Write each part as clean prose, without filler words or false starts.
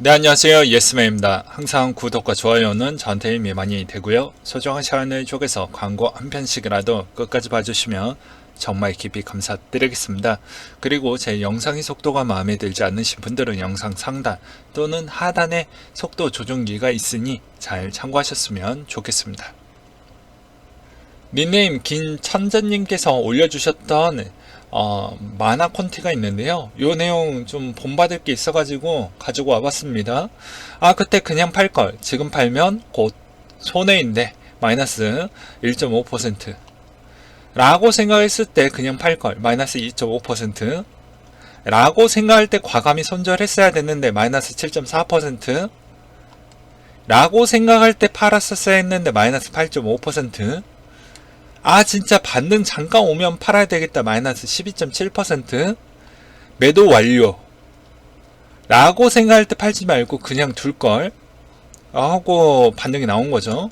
네, 안녕하세요. 예스맨입니다. 항상 구독과 좋아요는 저한테 힘이 많이 되고요. 소중한 시간을 쪼개서 광고 한 편씩이라도 끝까지 봐주시면 정말 깊이 감사드리겠습니다. 그리고 제 영상의 속도가 마음에 들지 않으신 분들은 영상 상단 또는 하단에 속도 조정기가 있으니 잘 참고하셨으면 좋겠습니다. 닉네임 김천재님께서 올려주셨던 만화 콘티가 있는데요. 요 내용 좀 본받을 게 있어가지고 가지고 와봤습니다. 그때 그냥 팔걸. 지금 팔면 곧 손해인데 마이너스 1.5% 라고 생각했을 때 그냥 팔걸. 마이너스 2.5% 라고 생각할 때 과감히 손절했어야 됐는데 마이너스 7.4% 라고 생각할 때 팔았었어야 했는데 마이너스 8.5%. 진짜 반등 잠깐 오면 팔아야 되겠다. 마이너스 12.7%. 매도 완료 라고 생각할 때 팔지 말고 그냥 둘걸 하고 반등이 나온 거죠.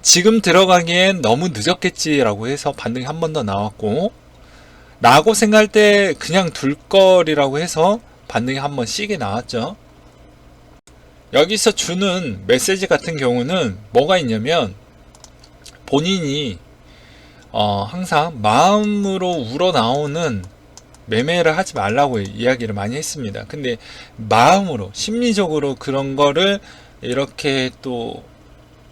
지금 들어가기엔 너무 늦었겠지 라고 해서 반등이 한 번 더 나왔고, 라고 생각할 때 그냥 둘걸이라고 해서 반등이 한 번 시게 나왔죠. 여기서 주는 메시지 같은 경우는 뭐가 있냐면, 본인이 항상 마음으로 우러나오는 매매를 하지 말라고 이야기를 많이 했습니다. 근데 마음으로 심리적으로 그런 거를 이렇게 또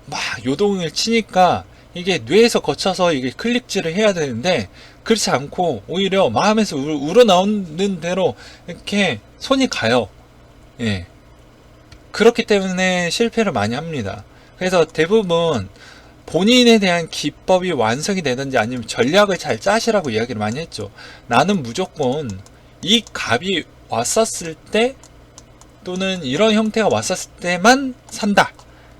막 요동을 치니까 이게 뇌에서 거쳐서 이게 클릭질을 해야 되는데 그렇지 않고 오히려 마음에서 우러나오는 대로 이렇게 손이 가요. 예. 그렇기 때문에 실패를 많이 합니다. 그래서 대부분 본인에 대한 기법이 완성이 되든지 아니면 전략을 잘 짜시라고 이야기를 많이 했죠. 나는 무조건 이 값이 왔었을 때 또는 이런 형태가 왔었을 때만 산다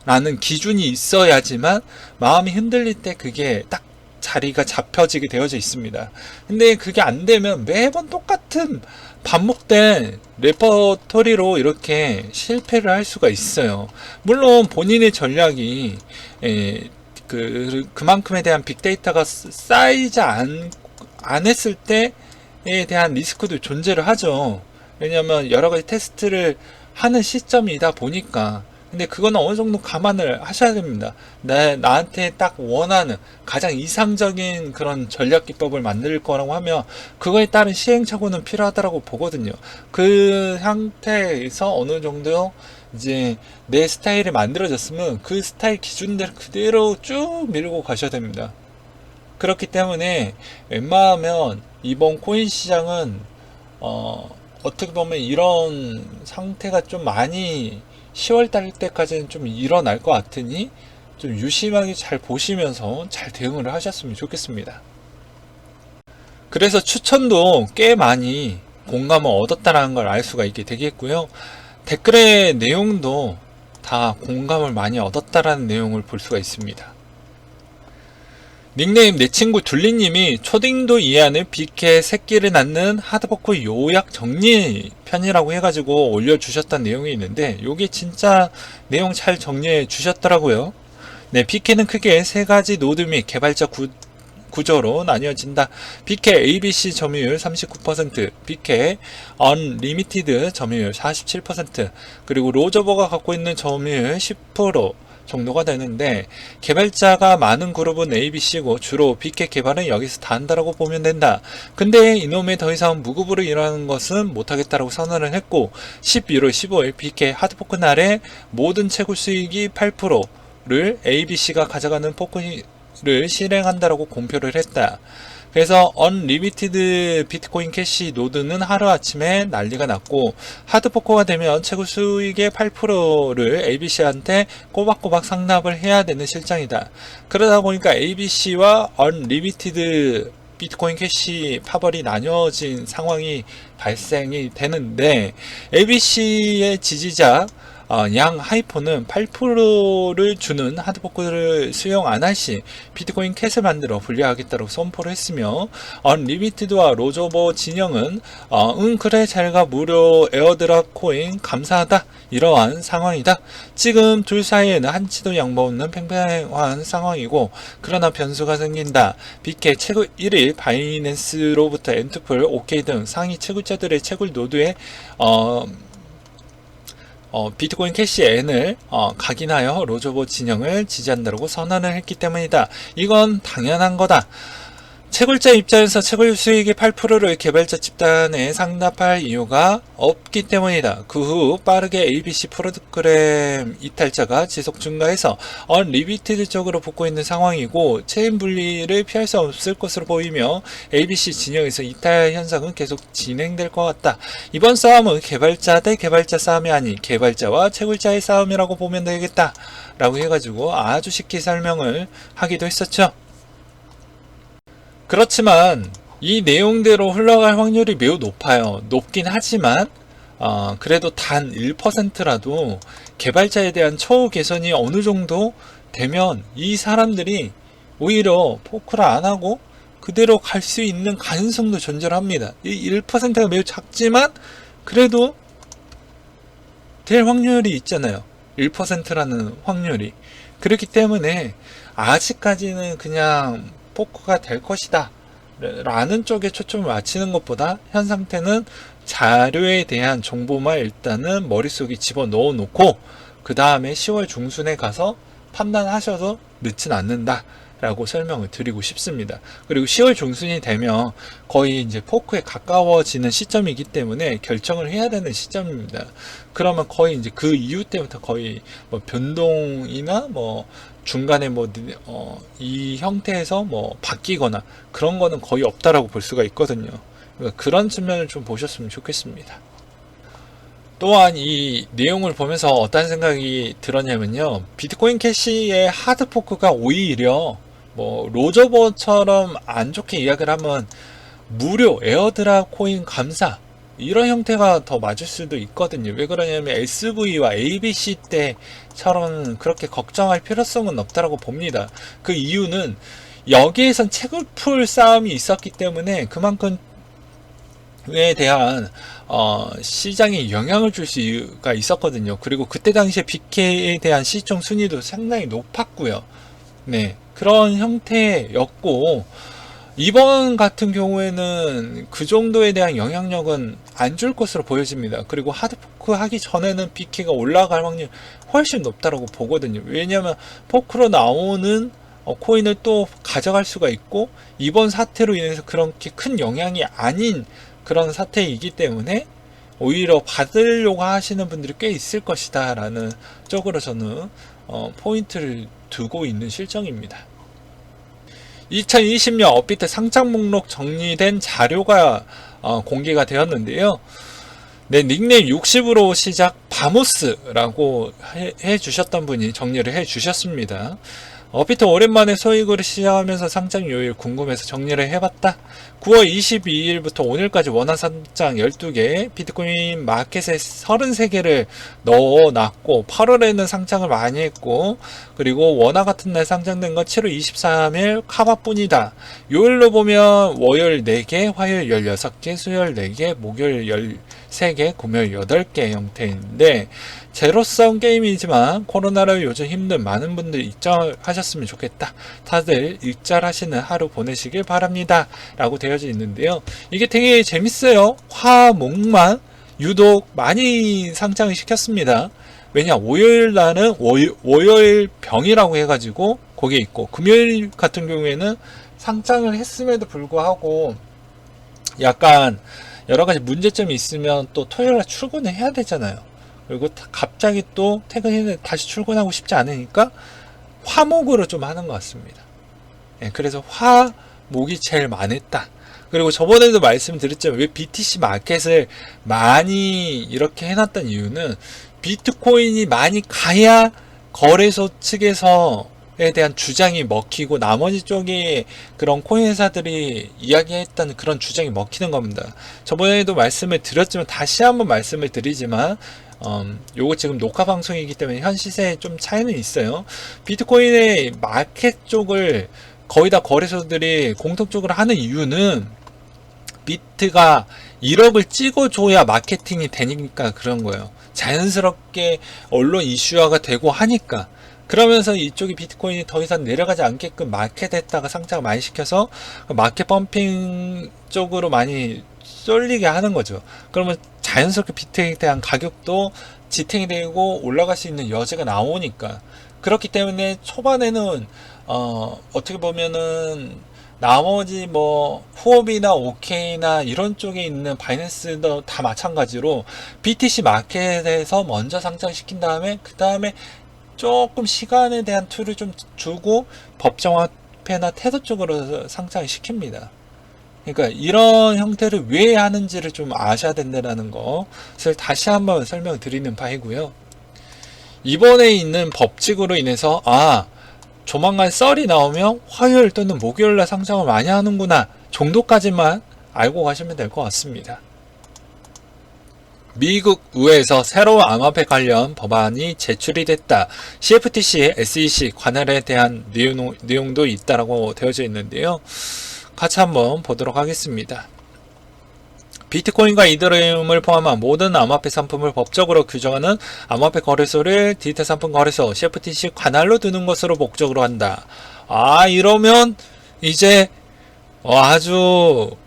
라는 기준이 있어야지만 마음이 흔들릴 때 그게 딱 자리가 잡혀지게 되어져 있습니다. 근데 그게 안 되면 매번 똑같은 반복된 레퍼토리로 이렇게 실패를 할 수가 있어요. 물론 본인의 전략이 그만큼에 대한 빅데이터가 쌓이지 안 했을 때에 대한 리스크도 존재를 하죠. 왜냐하면 여러 가지 테스트를 하는 시점이다 보니까. 근데 그거는 어느 정도 감안을 하셔야 됩니다. 나한테 딱 원하는 가장 이상적인 그런 전략 기법을 만들 거라고 하면 그거에 따른 시행착오는 필요하다고 보거든요. 그 상태에서 어느 정도 이제 내 스타일이 만들어졌으면 그 스타일 기준대로 그대로 쭉 밀고 가셔야 됩니다. 그렇기 때문에 웬만하면 이번 코인 시장은 어떻게 보면 이런 상태가 좀 많이 10월달 때까지는 좀 일어날 것 같으니 좀 유심하게 잘 보시면서 잘 대응을 하셨으면 좋겠습니다. 그래서 추천도 꽤 많이 공감을 얻었다는 걸 알 수가 있게 되겠고요. 댓글의 내용도 다 공감을 많이 얻었다라는 내용을 볼 수가 있습니다. 닉네임 내 친구 둘리님이 초딩도 이해하는 빅해 새끼를 낳는 하드버커 요약 정리 편이라고 해가지고 올려주셨던 내용이 있는데 요게 진짜 내용 잘 정리해 주셨더라고요. 네, 빅해는 크게 세 가지 노드 및 개발자 구조로 나뉘어진다. 빅해 ABC 점유율 39%, 빅해 언리미티드 점유율 47%, 그리고 로저버가 갖고 있는 점유율 10% 정도가 되는데, 개발자가 많은 그룹은 ABC고 주로 빅해 개발은 여기서 다 한다라고 보면 된다. 근데 이놈의 더 이상 무급으로 일하는 것은 못하겠다라고 선언을 했고, 11월 15일 빅해 하드포크 날에 모든 채굴 수익이 8%를 ABC가 가져가는 포크를 실행한다라고 공표를 했다. 그래서 언리미티드 비트코인 캐시 노드는 하루아침에 난리가 났고, 하드포커가 되면 채굴 수익의 8%를 ABC한테 꼬박꼬박 상납을 해야 되는 실정이다. 그러다 보니까 ABC와 언리미티드 비트코인 캐시 파벌이 나뉘어진 상황이 발생이 되는데, ABC의 지지자 양 하이포는 8%를 주는 하드포크를 수용 안 할 시 비트코인 캣을 만들어 분리하겠다고 선포를 했으며, 언리미티드와 로저버 진영은 그래 잘가 무료 에어드랍 코인 감사하다 이러한 상황이다. 지금 둘 사이에는 한치도 양보 없는 팽팽한 상황이고, 그러나 변수가 생긴다. 빅해 채굴 1일 바이낸스로부터 엔투풀, OK 등 상위 채굴자들의 채굴 노드에 비트코인 캐시 N을 각인하여 로저보 진영을 지지한다고 선언을 했기 때문이다. 이건 당연한 거다. 채굴자 입장에서 채굴 수익의 8%를 개발자 집단에 상납할 이유가 없기 때문이다. 그 후 빠르게 ABC 프로그램 이탈자가 지속 증가해서 언리미티드 쪽으로 붙고 있는 상황이고 체인 분리를 피할 수 없을 것으로 보이며 ABC 진영에서 이탈 현상은 계속 진행될 것 같다. 이번 싸움은 개발자 대 개발자 싸움이 아닌 개발자와 채굴자의 싸움이라고 보면 되겠다. 라고 해가지고 아주 쉽게 설명을 하기도 했었죠. 그렇지만 이 내용대로 흘러갈 확률이 매우 높아요. 높긴 하지만 그래도 단 1%라도 개발자에 대한 처우 개선이 어느 정도 되면 이 사람들이 오히려 포크를 안 하고 그대로 갈 수 있는 가능성도 존재합니다. 이 1%가 매우 작지만 그래도 될 확률이 있잖아요. 1%라는 확률이. 그렇기 때문에 아직까지는 그냥 포크가 될 것이다 라는 쪽에 초점을 맞추는 것보다 현 상태는 자료에 대한 정보만 일단은 머릿속에 집어넣어 놓고 그 다음에 10월 중순에 가서 판단하셔도 늦진 않는다 라고 설명을 드리고 싶습니다. 그리고 10월 중순이 되면 거의 이제 포크에 가까워지는 시점이기 때문에 결정을 해야 되는 시점입니다. 그러면 거의 이제 그 이후 때부터 거의 뭐 변동이나 뭐 중간에 이 형태에서 바뀌거나 그런 거는 거의 없다라고 볼 수가 있거든요. 그러니까 그런 측면을 좀 보셨으면 좋겠습니다. 또한 이 내용을 보면서 어떤 생각이 들었냐면요. 비트코인 캐시의 하드 포크가 오히려 로저버처럼 안 좋게 이야기를 하면 무료 에어드랍 코인 감사 이런 형태가 더 맞을 수도 있거든요. 왜 그러냐면 SV와 ABC 때처럼 그렇게 걱정할 필요성은 없다라고 봅니다. 그 이유는 여기에선 채굴풀 싸움이 있었기 때문에 그만큼에 대한 시장에 영향을 줄 수가 있었거든요. 그리고 그때 당시에 BK에 대한 시총 순위도 상당히 높았고요. 네, 그런 형태였고 이번 같은 경우에는 그 정도에 대한 영향력은 안 줄 것으로 보여집니다. 그리고 하드포크 하기 전에는 BK가 올라갈 확률이 훨씬 높다고 보거든요. 왜냐하면 포크로 나오는 코인을 또 가져갈 수가 있고 이번 사태로 인해서 그렇게 큰 영향이 아닌 그런 사태이기 때문에 오히려 받으려고 하시는 분들이 꽤 있을 것이다 라는 쪽으로 저는 포인트를 두고 있는 실정입니다. 2020년 업비트 상장 목록 정리된 자료가 공개가 되었는데요. 네, 닉네임 60으로 시작 바모스라고 해주셨던 분이 정리를 해주셨습니다. 업비트 오랜만에 소액으로 시작하면서 상장 요일 궁금해서 정리를 해봤다. 9월 22일부터 오늘까지 원화 상장 12개, 비트코인 마켓에 33개를 넣어놨고 8월에는 상장을 많이 했고 그리고 원화 같은 날 상장된 건 7월 23일 카바뿐이다. 요일로 보면 월요일 4개, 화요일 16개, 수요일 4개, 목요일 13개, 금요일 8개 형태인데 제로섬 게임이지만 코로나로 요즘 힘든 많은 분들 입장하셨으면 좋겠다. 다들 일잘하시는 하루 보내시길 바랍니다. 라고 되어져 있는데요. 이게 되게 재밌어요. 화목만 유독 많이 상장을 시켰습니다. 왜냐 월요일 날은 월요일 병이라고 해가지고 거기에 있고 금요일 같은 경우에는 상장을 했음에도 불구하고 약간 여러가지 문제점이 있으면 또 토요일날 출근을 해야 되잖아요. 그리고 갑자기 또 퇴근했는데 다시 출근하고 싶지 않으니까 화목으로 좀 하는 것 같습니다. 예, 그래서 화목이 제일 많았다. 그리고 저번에도 말씀드렸지만 왜 BTC 마켓을 많이 이렇게 해놨던 이유는 비트코인이 많이 가야 거래소 측에서에 대한 주장이 먹히고 나머지 쪽에 그런 코인 회사들이 이야기했던 그런 주장이 먹히는 겁니다. 저번에도 말씀을 드렸지만 다시 한번 말씀을 드리지만 요거 지금 녹화 방송이기 때문에 현 시세에 좀 차이는 있어요. 비트코인의 마켓 쪽을 거의 다 거래소들이 공통적으로 하는 이유는 비트가 1억을 찍어줘야 마케팅이 되니까 그런 거예요. 자연스럽게 언론 이슈화가 되고 하니까. 그러면서 이쪽이 비트코인이 더 이상 내려가지 않게끔 마켓에다가 상장을 많이 시켜서 마켓 펌핑 쪽으로 많이 쏠리게 하는 거죠. 그러면 자연스럽게 비트에 대한 가격도 지탱이 되고 올라갈 수 있는 여지가 나오니까. 그렇기 때문에 초반에는 어떻게 보면은 나머지 뭐 후업이나 OK나 이런 쪽에 있는 바이낸스도 다 마찬가지로 BTC 마켓에서 먼저 상장시킨 다음에 그 다음에 조금 시간에 대한 툴을 좀 주고 법정화폐나 테더 쪽으로 상장시킵니다. 그러니까 이런 형태를 왜 하는지를 좀 아셔야 된다는 것을 다시 한번 설명드리는 바이고요. 이번에 있는 법칙으로 인해서 조만간 썰이 나오면 화요일 또는 목요일날 상장을 많이 하는구나 정도까지만 알고 가시면 될 것 같습니다. 미국 의회에서 새로운 암호화폐 관련 법안이 제출이 됐다. CFTC, SEC 관할에 대한 내용도 있다라고 되어져 있는데요. 같이 한번 보도록 하겠습니다. 비트코인과 이더리움을 포함한 모든 암호화폐 상품을 법적으로 규정하는 암호화폐 거래소를 디지털 상품 거래소 CFTC 관할로 두는 것으로 목적으로 한다. 이러면 이제 아주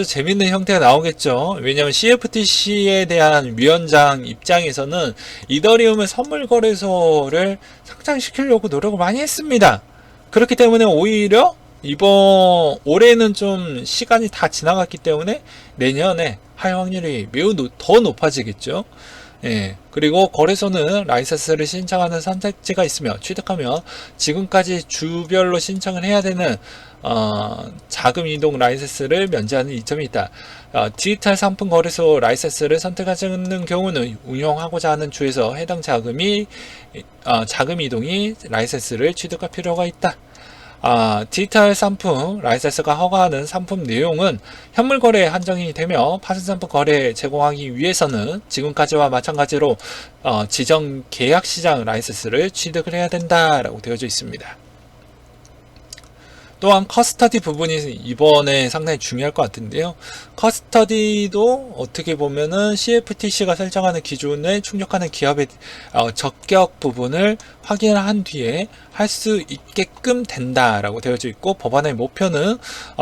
재밌는 형태가 나오겠죠. 왜냐하면 CFTC에 대한 위원장 입장에서는 이더리움의 선물 거래소를 상장시키려고 노력을 많이 했습니다. 그렇기 때문에 오히려 올해는 좀 시간이 다 지나갔기 때문에 내년에 할 확률이 매우 더 높아지겠죠. 그리고 거래소는 라이센스를 신청하는 선택지가 있으며 취득하면 지금까지 주별로 신청을 해야 되는 자금 이동 라이센스를 면제하는 이점이 있다. 디지털 상품 거래소 라이센스를 선택하는 경우는 운영하고자 하는 주에서 해당 자금 이동이 라이센스를 취득할 필요가 있다. 디지털 상품 라이센스가 허가하는 상품 내용은 현물 거래에 한정이 되며 파생 상품 거래 제공하기 위해서는 지금까지와 마찬가지로 지정 계약 시장 라이센스를 취득을 해야 된다라고 되어져 있습니다. 또한 커스터디 부분이 이번에 상당히 중요할 것 같은데요. 커스터디도 어떻게 보면은 CFTC가 설정하는 기준에 충족하는 기업의 적격 부분을 확인한 뒤에 할 수 있게끔 된다라고 되어져 있고, 법안의 목표는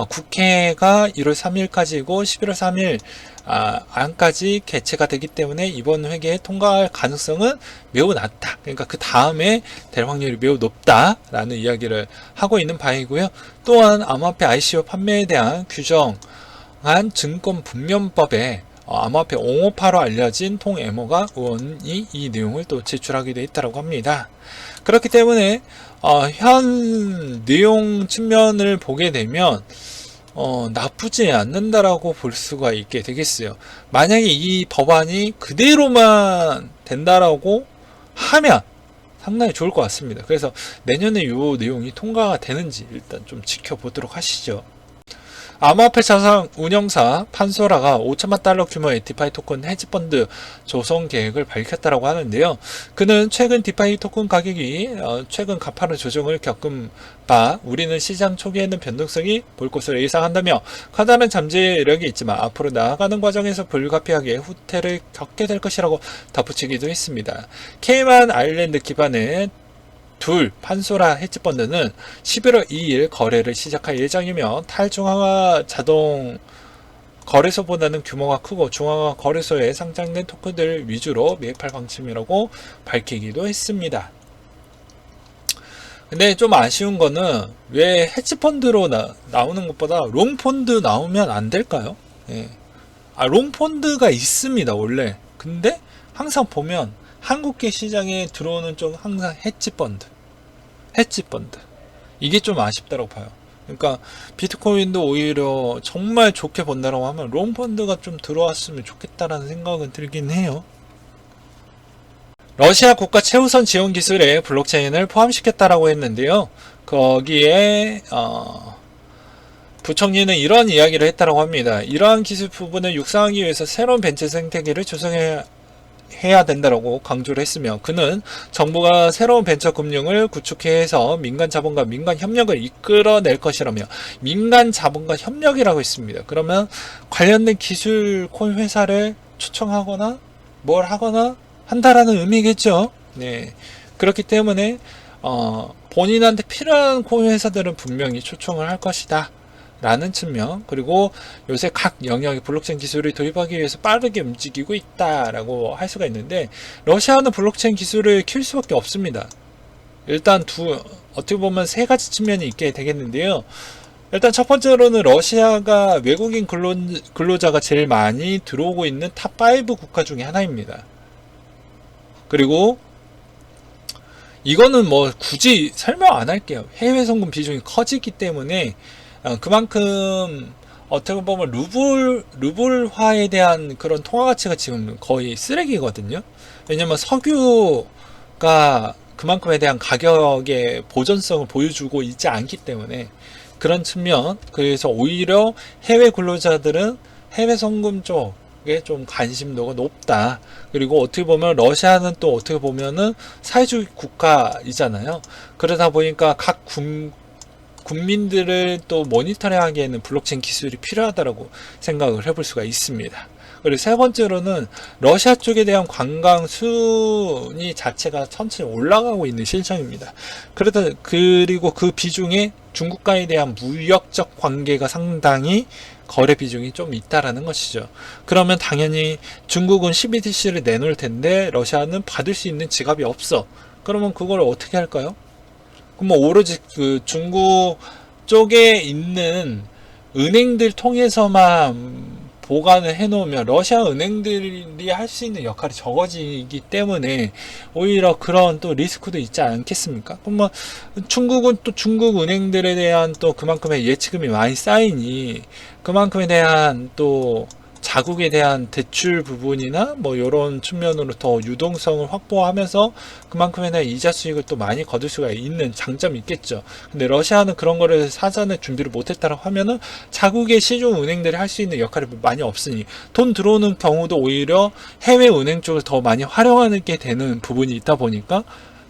국회가 1월 3일까지이고 11월 3일 안까지 개최가 되기 때문에 이번 회계에 통과할 가능성은 매우 낮다. 그러니까 그 다음에 될 확률이 매우 높다라는 이야기를 하고 있는 바이고요. 또한 암호화폐 ICO 판매에 대한 규정한 증권분명법에 암호화폐 옹호파로 알려진 통에모가 의원이 이 내용을 또 제출하게 되어 있다고 합니다. 그렇기 때문에 현 내용 측면을 보게 되면 나쁘지 않는다라고 볼 수가 있게 되겠어요. 만약에 이 법안이 그대로만 된다라고 하면 상당히 좋을 것 같습니다. 그래서 내년에 이 내용이 통과가 되는지 일단 좀 지켜보도록 하시죠. 암호화폐 자산 운영사 판소라가 5천만 달러 규모의 디파이 토큰 헤지펀드 조성 계획을 밝혔다고 하는데요. 그는 최근 디파이 토큰 가격이 최근 가파른 조정을 겪은 바 우리는 시장 초기에는 변동성이 볼 것으로 예상한다며 커다란 잠재력이 있지만 앞으로 나아가는 과정에서 불가피하게 후퇴를 겪게 될 것이라고 덧붙이기도 했습니다. 케이만 아일랜드 기반의 판소라 헤지펀드는 11월 2일 거래를 시작할 예정이며 탈중앙화 자동 거래소보다는 규모가 크고 중앙화 거래소에 상장된 토큰들 위주로 매입할 방침이라고 밝히기도 했습니다. 근데 좀 아쉬운 거는 왜 헤지펀드로 나오는 것보다 롱펀드 나오면 안 될까요? 롱펀드가 있습니다 원래. 근데 항상 보면 한국계 시장에 들어오는 쪽 항상 헤지펀드 이게 좀 아쉽다고 봐요. 그러니까 비트코인도 오히려 정말 좋게 본다라고 하면 롱펀드가 좀 들어왔으면 좋겠다라는 생각은 들긴 해요. 러시아 국가 최우선 지원 기술에 블록체인을 포함시켰다라고 했는데요. 거기에 부총리는 이런 이야기를 했다고 합니다. 이러한 기술 부분을 육성하기 위해서 새로운 벤처 생태계를 조성해야 된다고 강조를 했으며, 그는 정부가 새로운 벤처 금융을 구축해서 민간 자본과 민간 협력을 이끌어낼 것이라며 민간 자본과 협력이라고 했습니다. 그러면 관련된 기술 코인 회사를 초청하거나 뭘 하거나 한다라는 의미겠죠. 그렇기 때문에 본인한테 필요한 코인 회사들은 분명히 초청을 할 것이다 라는 측면, 그리고 요새 각 영역의 블록체인 기술을 도입하기 위해서 빠르게 움직이고 있다라고 할 수가 있는데, 러시아는 블록체인 기술을 키울 수밖에 없습니다. 일단 어떻게 보면 세 가지 측면이 있게 되겠는데요. 일단 첫 번째로는 러시아가 외국인 근로자가 제일 많이 들어오고 있는 탑5 국가 중에 하나입니다. 그리고 이거는 뭐 굳이 설명 안 할게요. 해외 송금 비중이 커지기 때문에 그만큼 어떻게 보면 루블화에 대한 그런 통화 가치가 지금 거의 쓰레기거든요. 왜냐면 석유가 그만큼에 대한 가격의 보존성을 보여주고 있지 않기 때문에, 그런 측면, 그래서 오히려 해외 근로자들은 해외 송금 쪽에 좀 관심도가 높다. 그리고 어떻게 보면 러시아는 또 어떻게 보면은 사회주의 국가이잖아요. 그러다 보니까 각 국민들을 또 모니터링하기에는 블록체인 기술이 필요하다고 생각을 해볼 수가 있습니다. 그리고 세 번째로는 러시아 쪽에 대한 관광 순위 자체가 천천히 올라가고 있는 실정입니다. 그리고 그 비중에 중국과에 대한 무역적 관계가 상당히 거래 비중이 좀 있다라는 것이죠. 그러면 당연히 중국은 CBDC를 내놓을 텐데 러시아는 받을 수 있는 지갑이 없어. 그러면 그걸 어떻게 할까요? 그럼 뭐 오로지 그 중국 쪽에 있는 은행들 통해서만 보관을 해놓으면 러시아 은행들이 할 수 있는 역할이 적어지기 때문에 오히려 그런 또 리스크도 있지 않겠습니까? 그럼 뭐 중국은 또 중국 은행들에 대한 또 그만큼의 예치금이 많이 쌓이니 그만큼에 대한 또 자국에 대한 대출 부분이나 뭐 이런 측면으로 더 유동성을 확보하면서 그만큼에 대한 이자 수익을 또 많이 거둘 수가 있는 장점이 있겠죠. 근데 러시아는 그런 거를 사전에 준비를 못했다라고 하면은 자국의 시중 은행들이 할 수 있는 역할이 많이 없으니 돈 들어오는 경우도 오히려 해외 은행 쪽을 더 많이 활용하게 되는 부분이 있다 보니까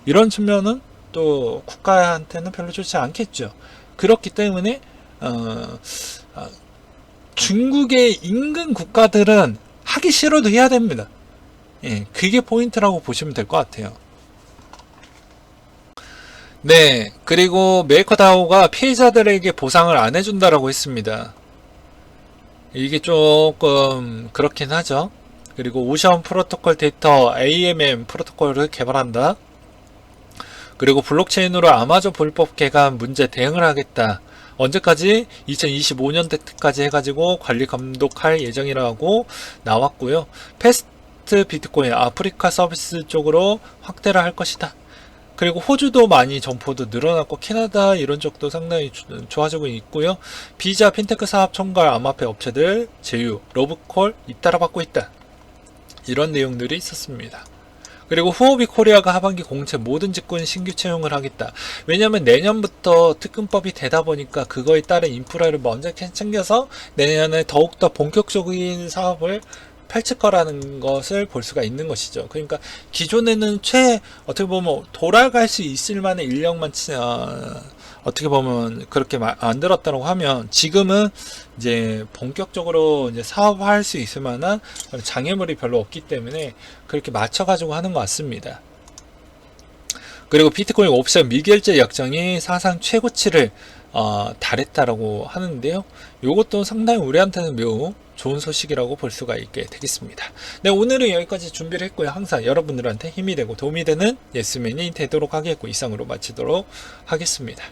이런 측면은 또 국가한테는 별로 좋지 않겠죠. 그렇기 때문에 중국의 인근 국가들은 하기 싫어도 해야 됩니다. 예, 그게 포인트라고 보시면 될 것 같아요. 네, 그리고 메이커다오가 피해자들에게 보상을 안 해준다라고 했습니다. 이게 조금 그렇긴 하죠. 그리고 오션 프로토콜 데이터 AMM 프로토콜을 개발한다. 그리고 블록체인으로 아마존 불법 개간 문제 대응을 하겠다. 언제까지? 2025년대까지 해가지고 관리 감독할 예정이라고 나왔고요. 패스트 비트코인 아프리카 서비스 쪽으로 확대를 할 것이다. 그리고 호주도 많이 점포도 늘어났고 캐나다 이런 쪽도 상당히 좋아지고 있고요. 비자 핀테크 사업 총괄 암호화폐 업체들 제휴, 러브콜 잇따라 받고 있다. 이런 내용들이 있었습니다. 그리고 후오비 코리아가 하반기 공채 모든 직군 신규 채용을 하겠다. 왜냐하면 내년부터 특근법이 되다 보니까 그거에 따른 인프라를 먼저 챙겨서 내년에 더욱더 본격적인 사업을 펼칠 거라는 것을 볼 수가 있는 것이죠. 그러니까 기존에는 어떻게 보면 돌아갈 수 있을 만한 인력만 어떻게 보면 그렇게 만들었다고 하면 지금은 이제 본격적으로 이제 사업할 수 있을 만한 장애물이 별로 없기 때문에 그렇게 맞춰가지고 하는 것 같습니다. 그리고 비트코인 옵션 미결제 약정이 사상 최고치를 달했다라고 하는데요. 이것도 상당히 우리한테는 매우 좋은 소식이라고 볼 수가 있게 되겠습니다. 네, 오늘은 여기까지 준비를 했고요. 항상 여러분들한테 힘이 되고 도움이 되는 예스맨이 되도록 하겠고 이상으로 마치도록 하겠습니다.